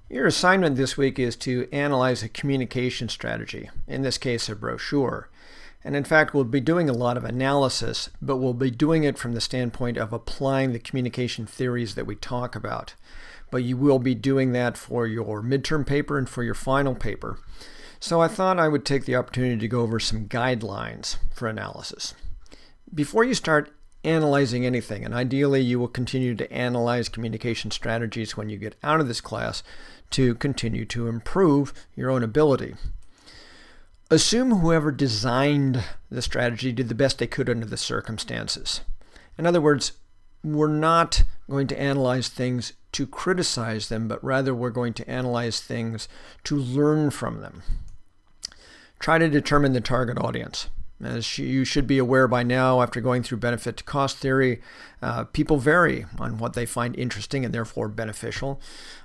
Your assignment this week is to analyze a communication strategy, in this case a brochure. And in fact, we'll be doing a lot of analysis, but we'll be doing it from the standpoint of applying the communication theories that we talk about. But you will be doing that for your midterm paper and for your final paper. So I thought I would take the opportunity to go over some guidelines for analysis. Before you start analyzing anything, and ideally you will continue to analyze communication strategies when you get out of this class to continue to improve your own ability. Assume whoever designed the strategy did the best they could under the circumstances. In other words, we're not going to analyze things to criticize them, but rather we're going to analyze things to learn from them. Try to determine the target audience. As you should be aware by now, after going through benefit to cost theory, people vary on what they find interesting and therefore beneficial,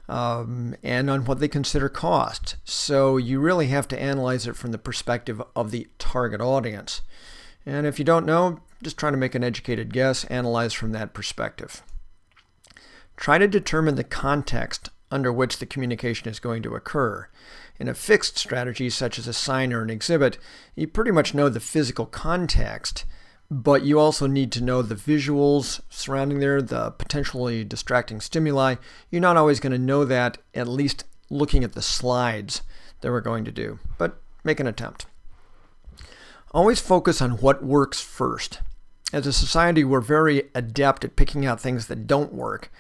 and on what they consider cost. So you really have to analyze it from the perspective of the target audience. And if you don't know, just try to make an educated guess, analyze from that perspective. Try to determine the context under which the communication is going to occur. In a fixed strategy such as a sign or an exhibit, you pretty much know the physical context, but you also need to know the visuals surrounding there, the potentially distracting stimuli. You're not always going to know that, at least looking at the slides that we're going to do, but make an attempt. Always focus on what works first. As a society, we're very adept at picking out things that don't work.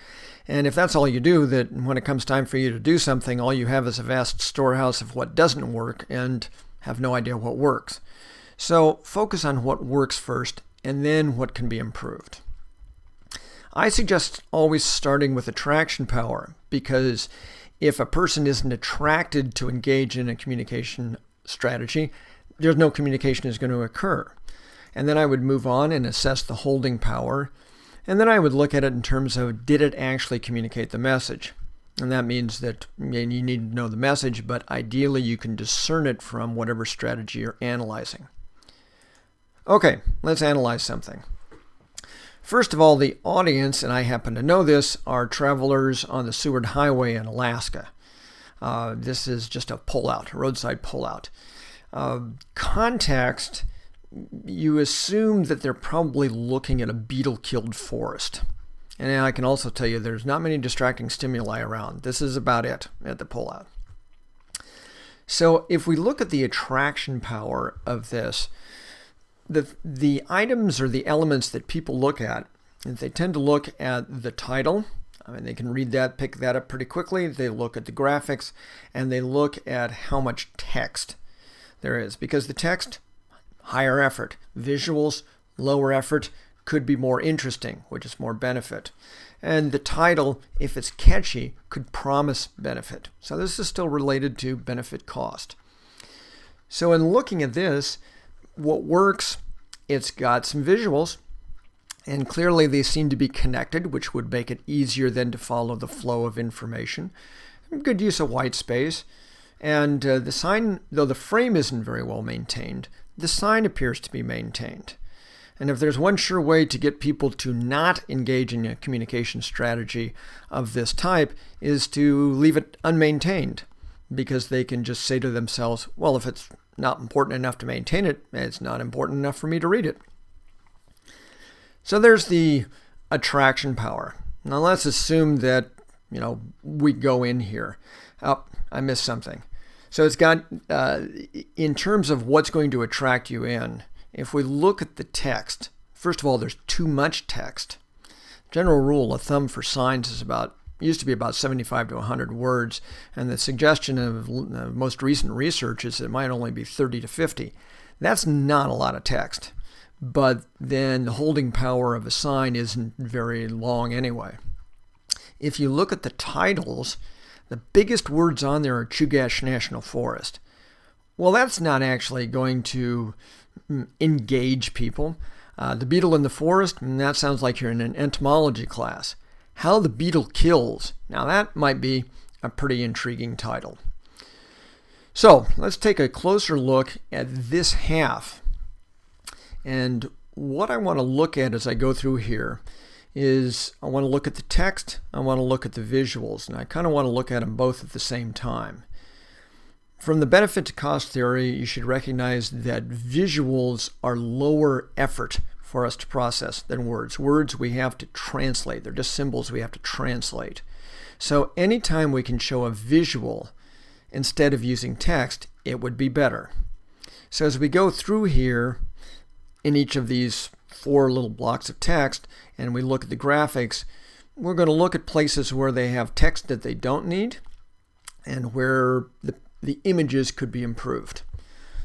And if that's all you do, that when it comes time for you to do something, all you have is a vast storehouse of what doesn't work and have no idea what works. So focus on what works first and then what can be improved. I suggest always starting with attraction power, because if a person isn't attracted to engage in a communication strategy, there's no communication is going to occur. And then I would move on and assess the holding power. And then I would look at it in terms of, did it actually communicate the message? And that means that you need to know the message, but ideally you can discern it from whatever strategy you're analyzing. Okay, let's analyze something. First of all, the audience, and I happen to know this, are travelers on the Seward Highway in Alaska. This is just a pullout, a roadside pullout. Context, you assume that they're probably looking at a beetle-killed forest. And I can also tell you there's not many distracting stimuli around. This is about it at the pullout. So if we look at the attraction power of this, the items or the elements that people look at, they tend to look at the title. I mean, they can read that, pick that up pretty quickly. They look at the graphics, and they look at how much text there is. Because the text, higher effort. Visuals, lower effort, could be more interesting, which is more benefit. And the title, if it's catchy, could promise benefit. So this is still related to benefit cost. So in looking at this, what works, it's got some visuals, and clearly they seem to be connected, which would make it easier then to follow the flow of information. Good use of white space. And the sign, though the frame isn't very well maintained, the sign appears to be maintained. And if there's one sure way to get people to not engage in a communication strategy of this type, is to leave it unmaintained, because they can just say to themselves, well, if it's not important enough to maintain it, it's not important enough for me to read it. So there's the attraction power. Now let's assume that, we go in here. Oh, I missed something. So it's got, in terms of what's going to attract you in, if we look at the text, first of all, there's too much text. General rule of thumb for signs is used to be about 75 to 100 words, and the suggestion of most recent research is it might only be 30 to 50. That's not a lot of text, but then the holding power of a sign isn't very long anyway. If you look at the titles, the biggest words on there are Chugach National Forest. Well, that's not actually going to engage people. The beetle in the forest, that sounds like you're in an entomology class. How the beetle kills. Now that might be a pretty intriguing title. So let's take a closer look at this half. And what I want to look at as I go through here is I want to look at the text, I want to look at the visuals, and I kind of want to look at them both at the same time. From the benefit to cost theory, you should recognize that visuals are lower effort for us to process than words. Words we have to translate. They're just symbols we have to translate. So anytime we can show a visual instead of using text, it would be better. So as we go through here in each of these 4 little blocks of text and we look at the graphics, we're going to look at places where they have text that they don't need and where the images could be improved.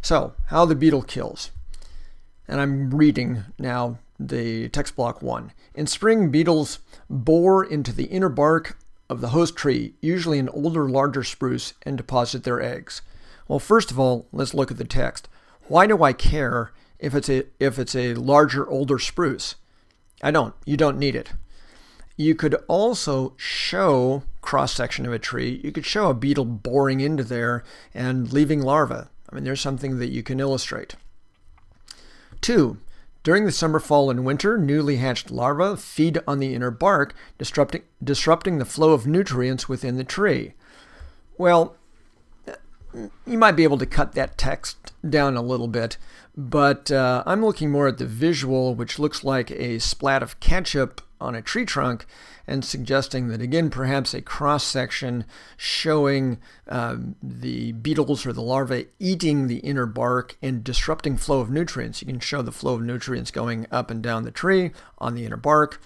So, how the beetle kills. And I'm reading now the text block 1. In spring, beetles bore into the inner bark of the host tree, usually an older, larger spruce, and deposit their eggs. Well, first of all, let's look at the text. Why do I care if it's a larger, older spruce? I don't. You don't need it. You could also show cross-section of a tree. You could show a beetle boring into there and leaving larvae. I mean, there's something that you can illustrate. 2. During the summer, fall, and winter, newly hatched larvae feed on the inner bark, disrupting the flow of nutrients within the tree. Well, you might be able to cut that text down a little bit, but I'm looking more at the visual, which looks like a splat of ketchup on a tree trunk, and suggesting that, again, perhaps a cross-section showing the beetles or the larvae eating the inner bark and disrupting flow of nutrients. You can show the flow of nutrients going up and down the tree on the inner bark,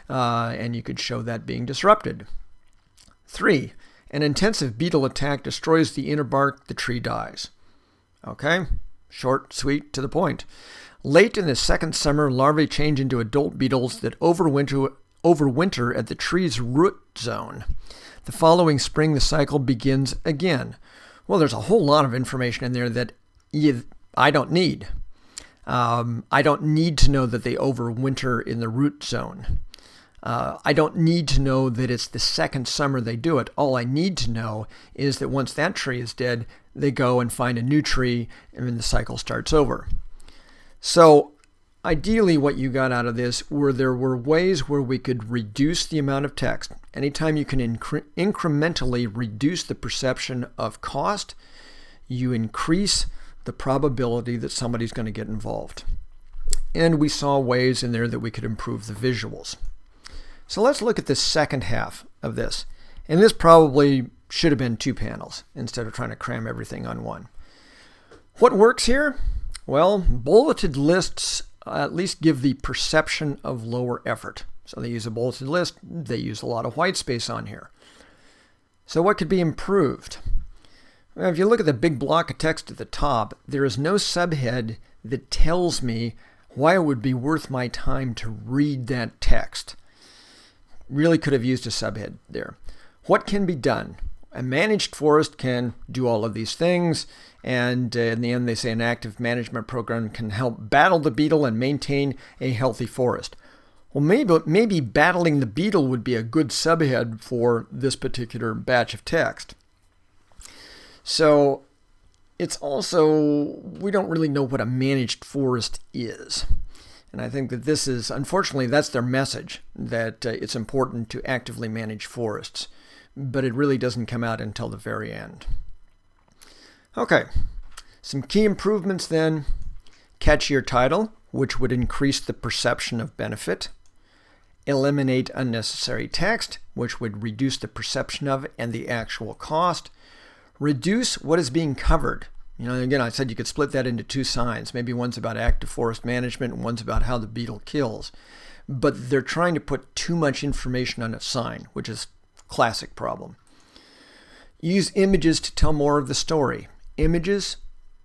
and you could show that being disrupted. 3. An intensive beetle attack destroys the inner bark, the tree dies. Okay, short, sweet, to the point. Late in the second summer, larvae change into adult beetles that overwinter at the tree's root zone. The following spring, the cycle begins again. Well, there's a whole lot of information in there that I don't need. I don't need to know that they overwinter in the root zone. I don't need to know that it's the second summer they do it. All I need to know is that once that tree is dead, they go and find a new tree, and then the cycle starts over. So ideally what you got out of this there were ways where we could reduce the amount of text. Anytime you can incrementally reduce the perception of cost, you increase the probability that somebody's going to get involved. And we saw ways in there that we could improve the visuals. So let's look at the second half of this. And this probably should have been 2 panels instead of trying to cram everything on one. What works here? Well, bulleted lists at least give the perception of lower effort. So they use a bulleted list. They use a lot of white space on here. So what could be improved? Well, if you look at the big block of text at the top, there is no subhead that tells me why it would be worth my time to read that text. Really could have used a subhead there. What can be done? A managed forest can do all of these things, and in the end they say an active management program can help battle the beetle and maintain a healthy forest. Well, maybe battling the beetle would be a good subhead for this particular batch of text. So it's also, we don't really know what a managed forest is. And I think that this is, unfortunately, that's their message, that it's important to actively manage forests. But it really doesn't come out until the very end. Okay, some key improvements then. Catchier title, which would increase the perception of benefit. Eliminate unnecessary text, which would reduce the perception of it and the actual cost. Reduce what is being covered. You know, again, I said you could split that into 2 signs. Maybe one's about active forest management and one's about how the beetle kills. But they're trying to put too much information on a sign, which is classic problem. Use images to tell more of the story. Images,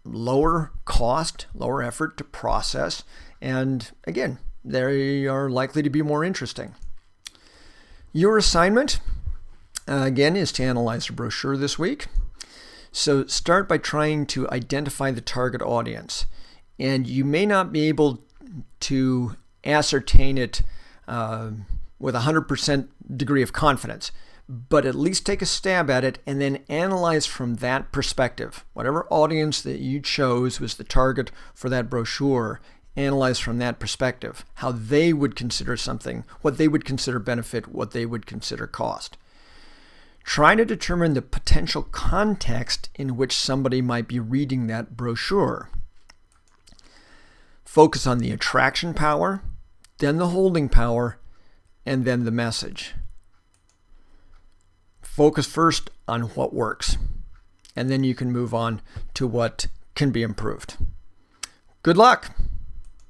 lower cost, lower effort to process, and again, they are likely to be more interesting. Your assignment, again, is to analyze a brochure this week. So start by trying to identify the target audience. And you may not be able to ascertain it with 100% degree of confidence, but at least take a stab at it and then analyze from that perspective. Whatever audience that you chose was the target for that brochure, analyze from that perspective, how they would consider something, what they would consider benefit, what they would consider cost. Try to determine the potential context in which somebody might be reading that brochure. Focus on the attraction power, then the holding power, and then the message. Focus first on what works, and then you can move on to what can be improved. Good luck!